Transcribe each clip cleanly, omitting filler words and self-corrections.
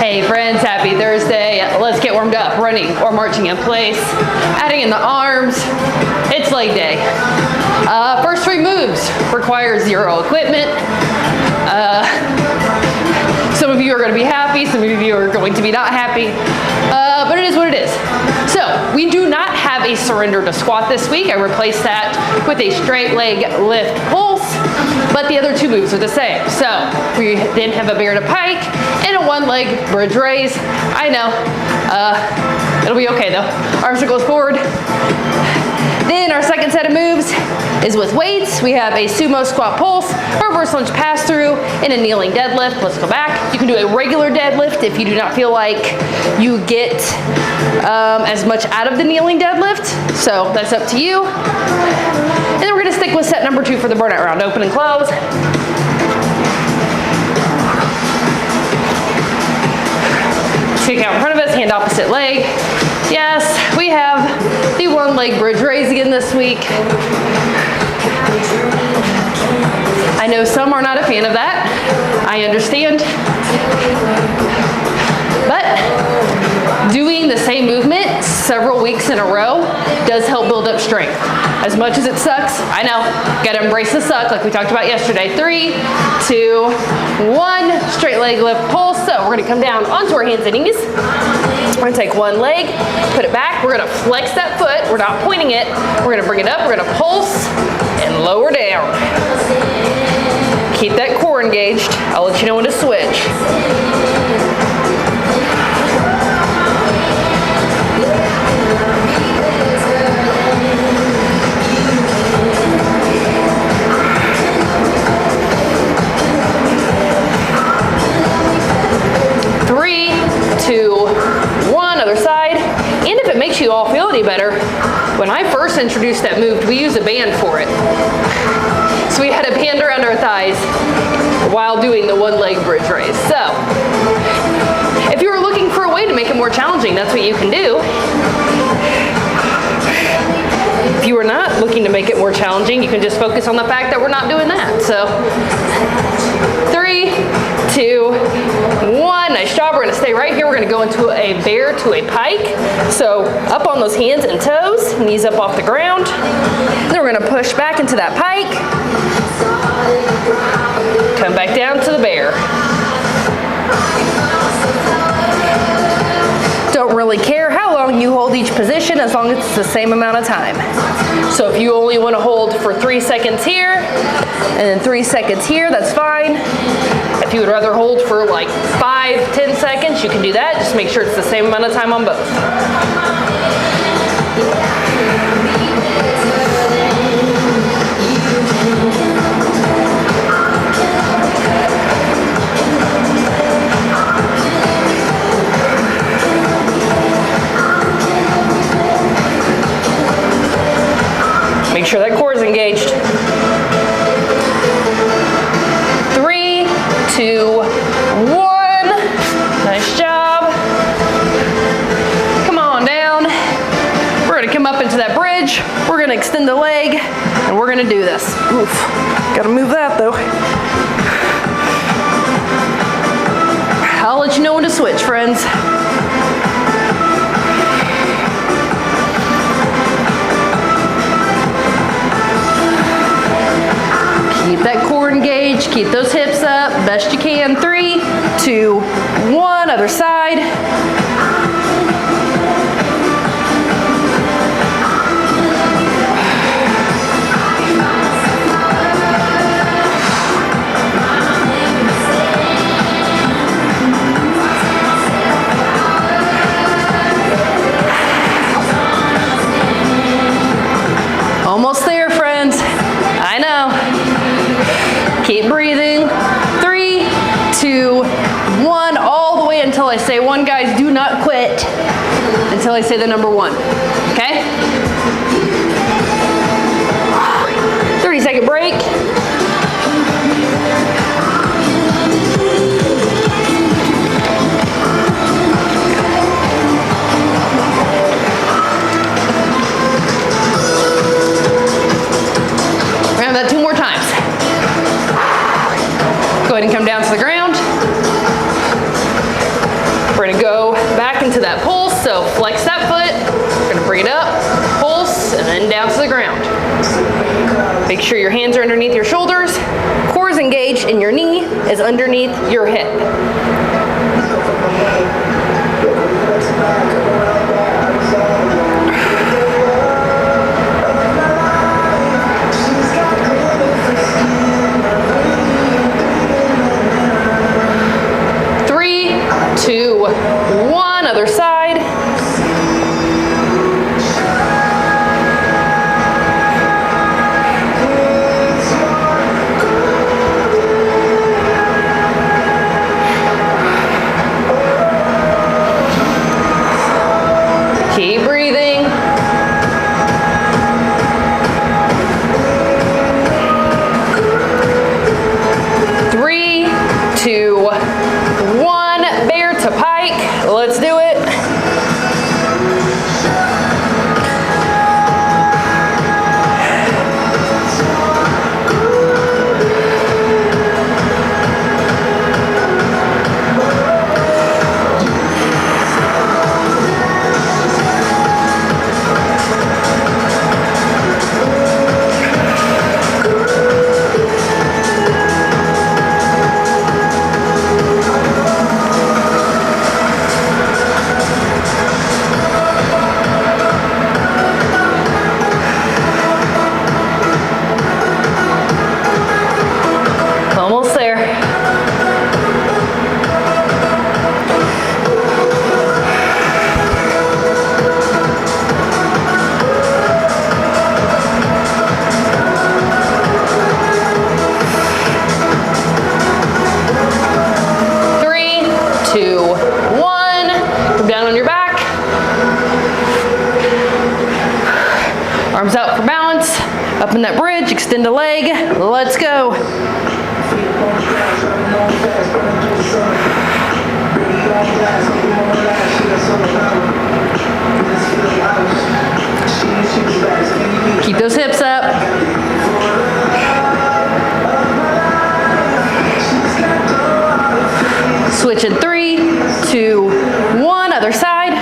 Hey friends, happy Thursday. Let's get warmed up, running or marching in place, adding in the arms. It's leg day. First 3 moves require 0 equipment. Some of you are going to be happy, some of you are going to be not happy, but it is what it is. So we do not have a surrender to squat this week. I replaced that with a straight leg lift pulse, but the other 2 moves are the same. So we then have a bear to pike and a 1-leg bridge raise. I know, it'll be okay though. Arms are close forward. Then our second set of moves is with weights. We have a sumo squat pulse, a reverse lunge pass through, and a kneeling deadlift. Let's go back. You can do a regular deadlift if you do not feel like you get as much out of the kneeling deadlift. So that's up to you. And then we're gonna stick with set number 2 for the burnout round. Open and close. Kick out in front of us, hand opposite leg. Yes, we have the 1-leg bridge raise again this week. I know some are not a fan of that. I understand. But doing the same movement several weeks in a row does help build up strength. As much as it sucks, I know, gotta embrace the suck like we talked about yesterday. 3, 2, 1, straight leg lift pulse. So we're gonna come down onto our hands and knees. We're gonna take 1 leg, put it back. We're gonna flex that foot. We're not pointing it. We're gonna bring it up. We're gonna pulse and lower down. Keep that core engaged. I'll let you know when to switch. And if it makes you all feel any better, when I first introduced that move, we used a band for it. So we had a band around our thighs while doing the 1-leg bridge raise. So if you were looking for a way to make it more challenging, that's what you can do. If you are not looking to make it more challenging, you can just focus on the fact that we're not doing that. So 3, 2, 1, nice job. We're gonna stay right here. We're gonna go into a bear to a pike. So up on those hands and toes, knees up off the ground. Then we're gonna push back into that pike. Come back down to the bear. Don't really care how long you hold each position as long as it's the same amount of time. So if you only want to hold for 3 seconds here and then 3 seconds here, that's fine. If you would rather hold for like 5, 10 seconds, you can do that. Just make sure it's the same amount of time on both. Make sure that core is engaged. 3, 2, 1. Nice job. Come on down. We're gonna come up into that bridge. We're gonna extend the leg and we're gonna do this. Oof. Gotta move that though. I'll let you know when to switch, friends. Keep that core engaged, keep those hips up, best you can. 3, 2, 1, other side. Almost there, friends. I know. Keep breathing. 3, 2, 1, all the way until I say 1. Guys, do not quit until I say the number 1, okay? 30-second break. We're gonna have that 2 more times. Go ahead and come down to the ground. We're gonna go back into that pulse, so flex that foot. We're gonna bring it up, pulse, and then down to the ground. Make sure your hands are underneath your shoulders, core is engaged, and your knee is underneath your hip. Three, two, one, other side. Keep breathing. Three, two, one. Bear to pike. Let's do it. Almost there. Three, two, one. Come down on your back. Arms out for balance. Up in that bridge, extend a leg. Let's go. Keep those hips up. Switch in three, two, one, other side.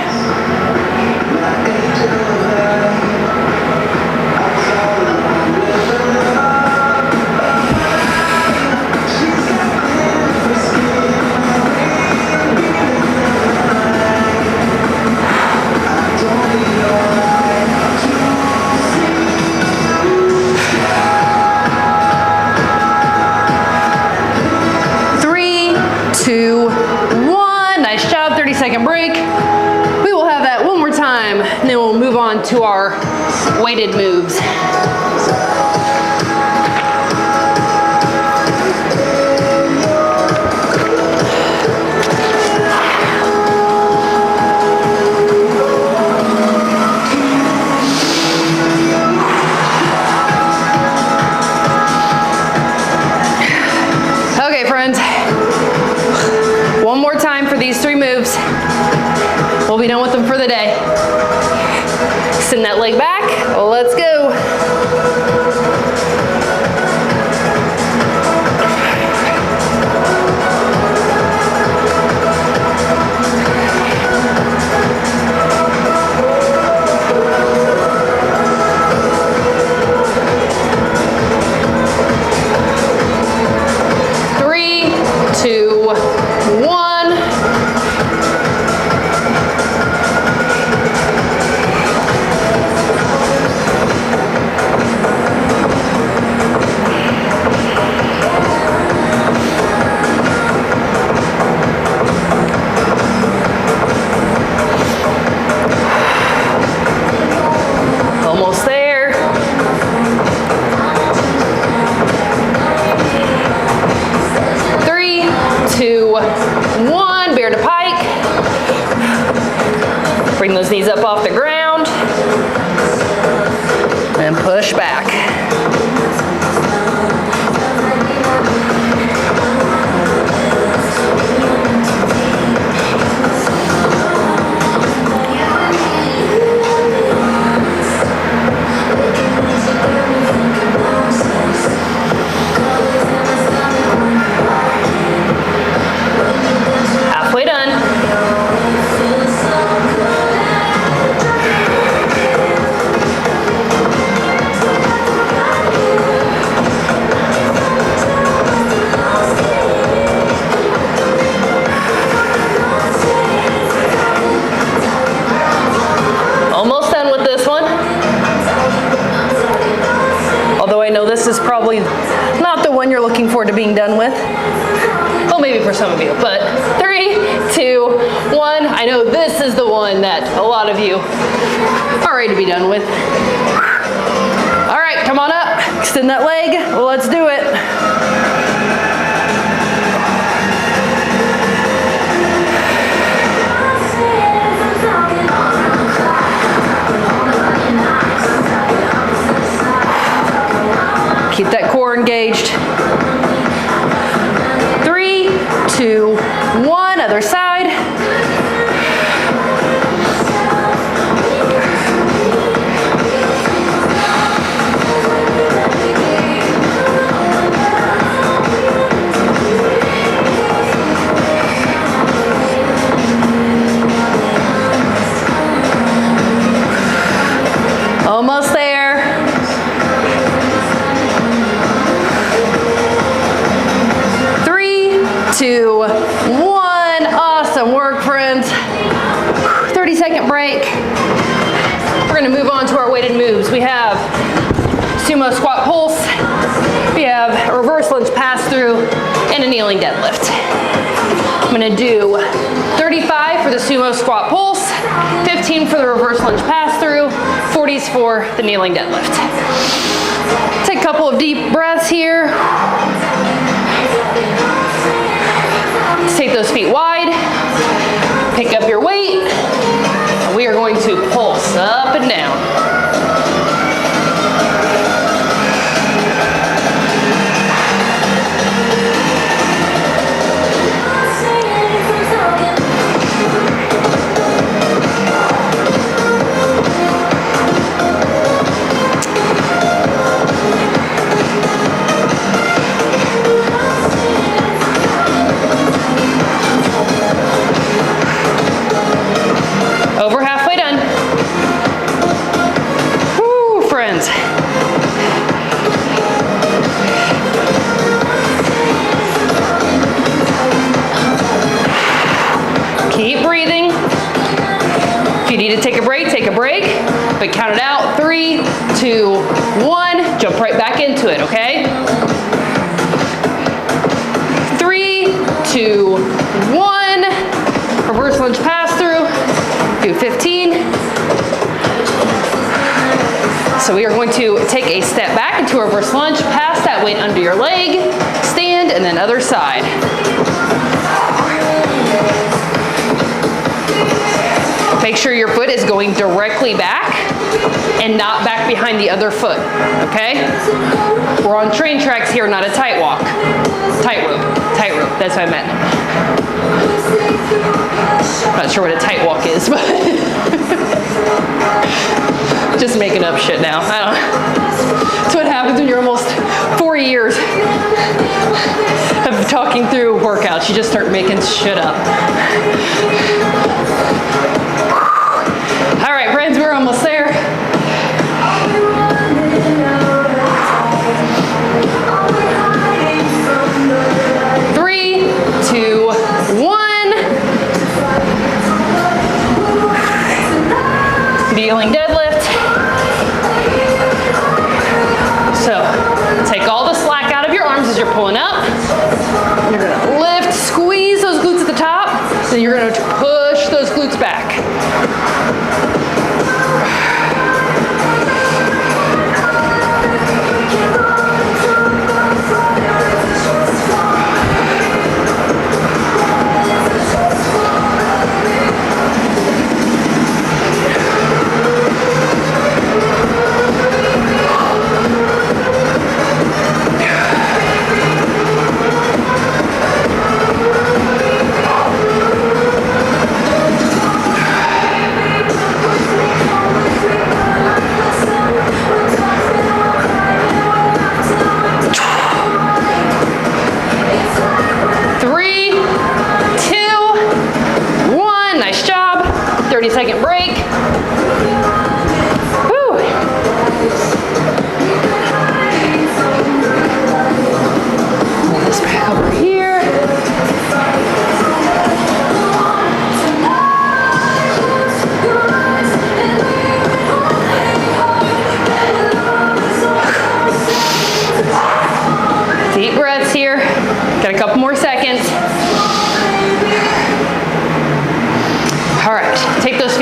Two, one. Nice job. 30-second break. We will have that one more time, and then we'll move on to our weighted moves. Okay, friends. One more time for these three moves. We'll be done with them for the day. Send that leg back. Let's go. Three, two, one. Almost there. Three, two, one. Bear to pike. Bring those knees up off the ground. And push back. Halfway done. probably not the one you're looking forward to being done with. Well, maybe for some of you, but 3, 2, 1. I know this is the one that a lot of you are ready to be done with. All right, come on up, extend that leg. Well, let's do it. Keep that core engaged. 3, 2, 1, other side. Almost there. 3, 2, 1. Awesome work, friends. 30-second break. We're gonna move on to our weighted moves. We have sumo squat pulse. We have a reverse lunge pass through and a kneeling deadlift. I'm gonna do 35 for the sumo squat pulse, 15 for the reverse lunge pass through, 40s for the kneeling deadlift. Take a couple of deep breaths here. Let's take those feet wide, pick up your weight, and we are going to pulse up and down. Over halfway done. Woo, friends. Keep breathing. If you need to take a break, but count it out. 3, 2, 1. Jump right back into it, okay? 3, 2, 1. Reverse lunge pass through. Do 15. So we are going to take a step back into a reverse lunge, pass that weight under your leg, stand, and then other side. Make sure your foot is going directly back and not back behind the other foot, okay? We're on train tracks here, not a tight walk. Tightrope, that's what I meant. I'm not sure what a tight walk is, but just making up shit now. I don't know. That's what happens when you're almost 4 years of talking through workouts. You just start making shit up. All right, friends, we're almost there. Kneeling deadlift. So take all the slack out of your arms as you're pulling up. You're gonna lift, squeeze those glutes at the top, then you're gonna push those glutes back.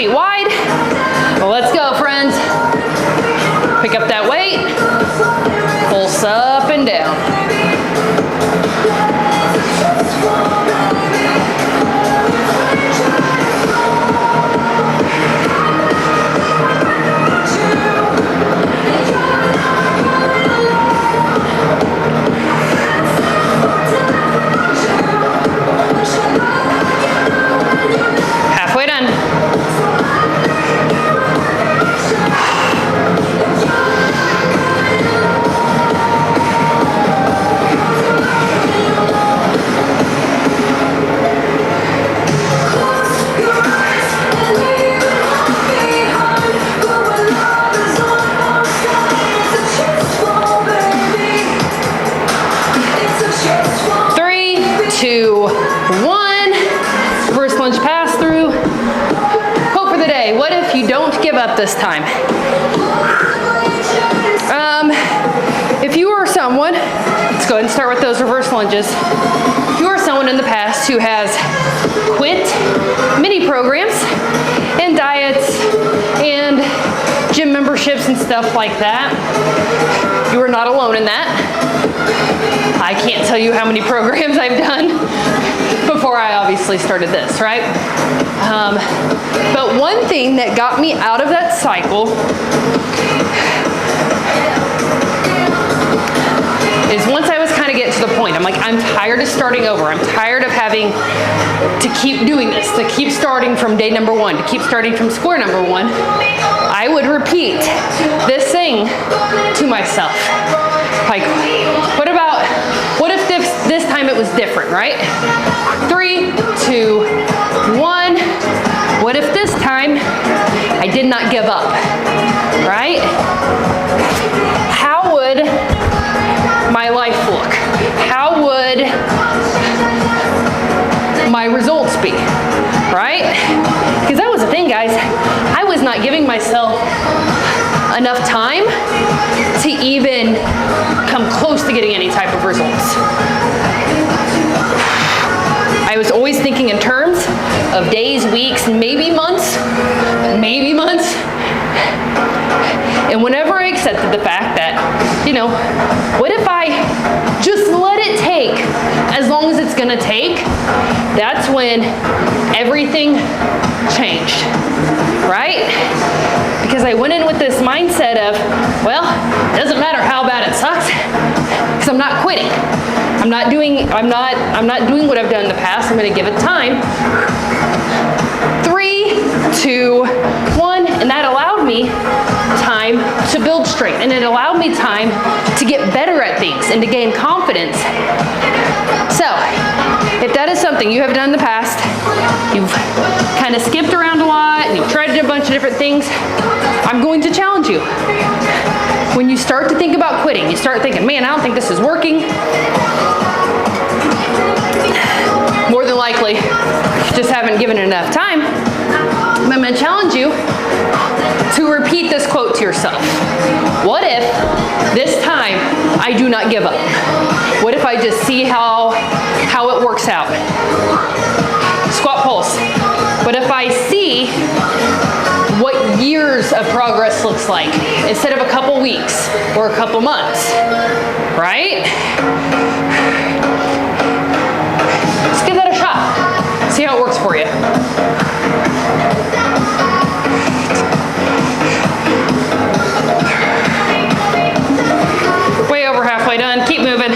feet wide. Well, let's go, friends. Pick up that weight, pulse up and down. Halfway done. This time. If you are someone, let's go ahead and start with those reverse lunges. If you are someone in the past who has quit mini programs and diets and gym memberships and stuff like that, you are not alone in that. I can't tell you how many programs I've done before I obviously started this, right? But one thing that got me out of that cycle is once I was kind of getting to the point, I'm like, I'm tired of starting over. I'm tired of having to keep doing this, to keep starting from day number one, to keep starting from square number one. I would repeat this thing to myself. Like, what if this time it was different, right? 3, 2, 1. What if this time I did not give up, right? How would my life look? How would my results be, right? Because that was the thing, guys. I was not giving myself enough time to even come close to getting any type of results. I was always thinking in terms of days, weeks, maybe months. And whenever I accepted the fact that, what if I just let it take as long as it's gonna take, that's when everything changed, right? Because I went in with this mindset of, well, it doesn't matter how bad it sucks, because I'm not quitting. I'm not doing what I've done in the past. I'm gonna give it time. 3, 2, 1, and that allowed me time to build strength, and it allowed me time to get better at things and to gain confidence. So, if that is something you have done in the past, you've kind of skipped around a lot, and you've tried a bunch of different things, I'm going to challenge you. When you start to think about quitting, you start thinking, man, I don't think this is working. More than likely, you just haven't given it enough time. I'm going to challenge you to repeat this quote to yourself. What if this time I do not give up? What if I just see how it works out? Squat pulse. What if I see what years of progress looks like instead of a couple weeks or a couple months, right? Let's give that a shot. See how it works for you. Way over halfway done. Keep moving.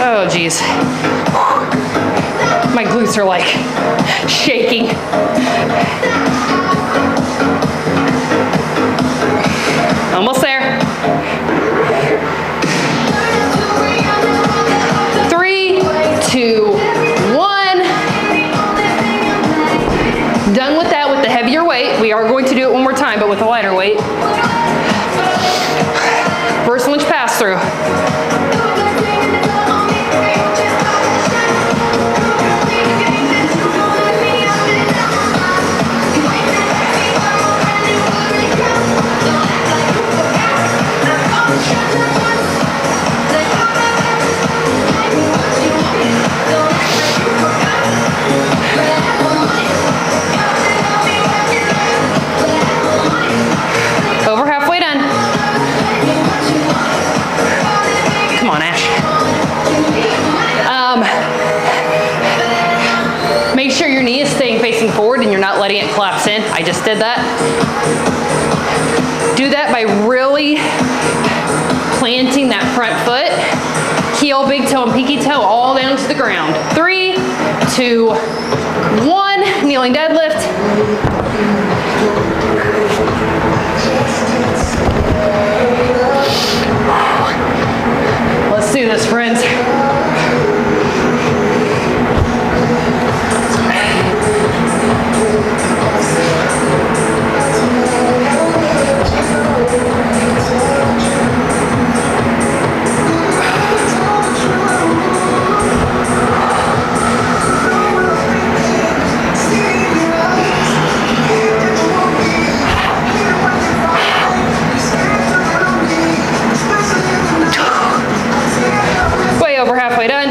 Oh, geez. My glutes are like shaking. Almost there. 3, 2, 1. Done with that with the heavier weight. We are going to do it one more time, but with a lighter weight. First lunge pass through. facing forward and you're not letting it collapse in. I just did that. Do that by really planting that front foot, heel, big toe, and pinky toe all down to the ground. 3, 2, 1, kneeling deadlift. Let's do this, friends. Way over halfway done.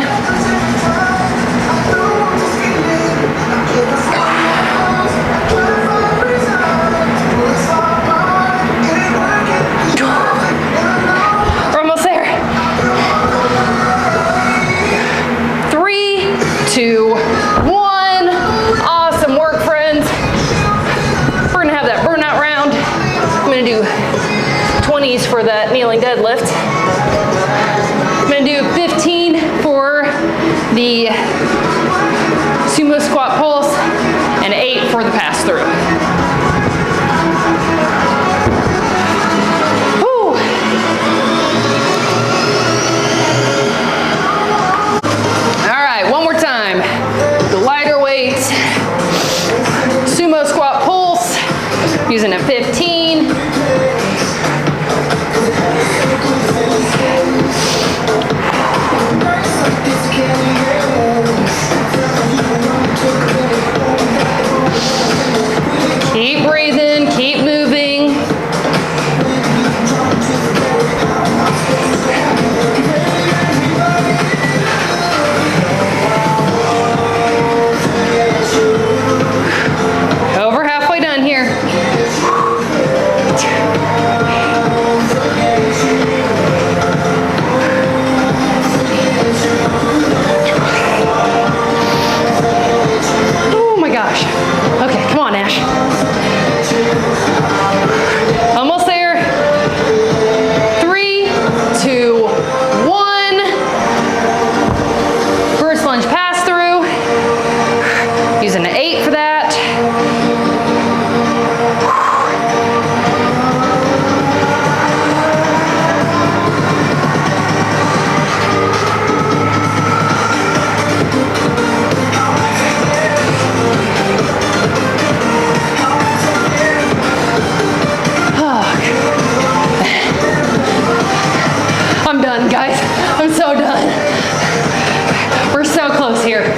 We're almost there. 3, 2, 1. Awesome work, friends. We're gonna have that burnout round. I'm gonna do 20s for that kneeling deadlift. I'm gonna do 15 for the sumo squat pulse and 8 for the pass through. Woo. All right, one more time. The lighter weights, sumo squat pulse, using a 15. Keep breathing, keep moving. Over halfway done here. Oh my gosh. Okay, come on, Ash. Almost there. 3, 2, 1. First lunge pass through. Using an 8 for that. I'm done, guys. I'm so done. We're so close here.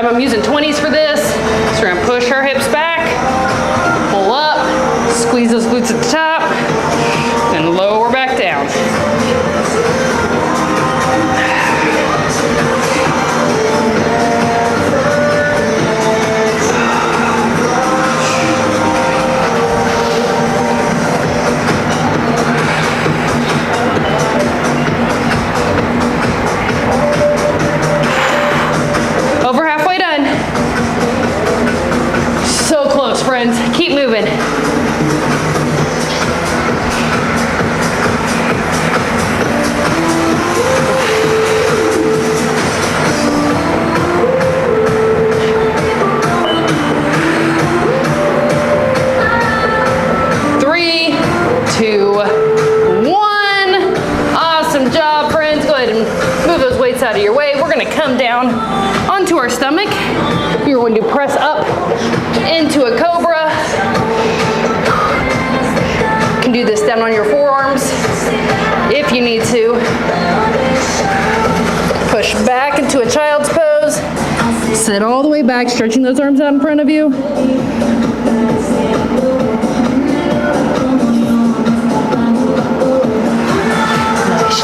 I'm using 20s for this. So we're gonna push our hips back, pull up, squeeze those glutes at the top, and lower back down. Keep moving. Three, 2, 1. Awesome job, friends. Go ahead and move those weights out of your way. We're gonna come down onto our stomach. You're going to press up into a cobra. You can do this down on your forearms if you need to. Push Push back into a child's pose. Sit all the way back, stretching those arms out in front of you. Nice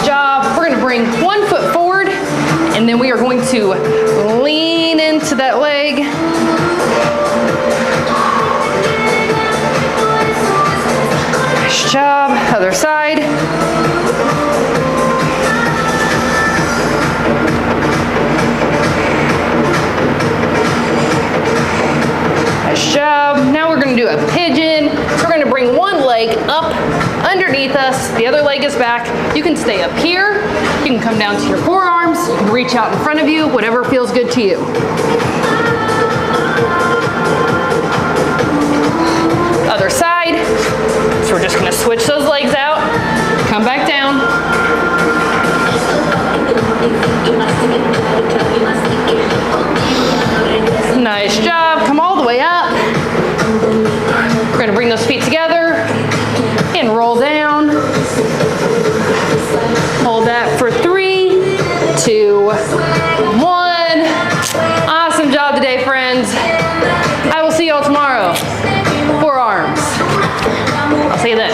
job. We're gonna bring one foot forward, and then we are going to lean into that leg. Nice job. Other side. Nice job. Now we're going to do a pigeon. So we're going to bring one leg up underneath us. The other leg is back. You can stay up here. You can come down to your forearms. You can reach out in front of you, whatever feels good to you. Other side. So we're just going to switch those legs out. Come back down. Nice job. Come all the way up. We're going to bring those feet together and roll down. Hold that for 3, 2, 1. Awesome job today, friends. I will see you all tomorrow. Forearms. I'll see you then.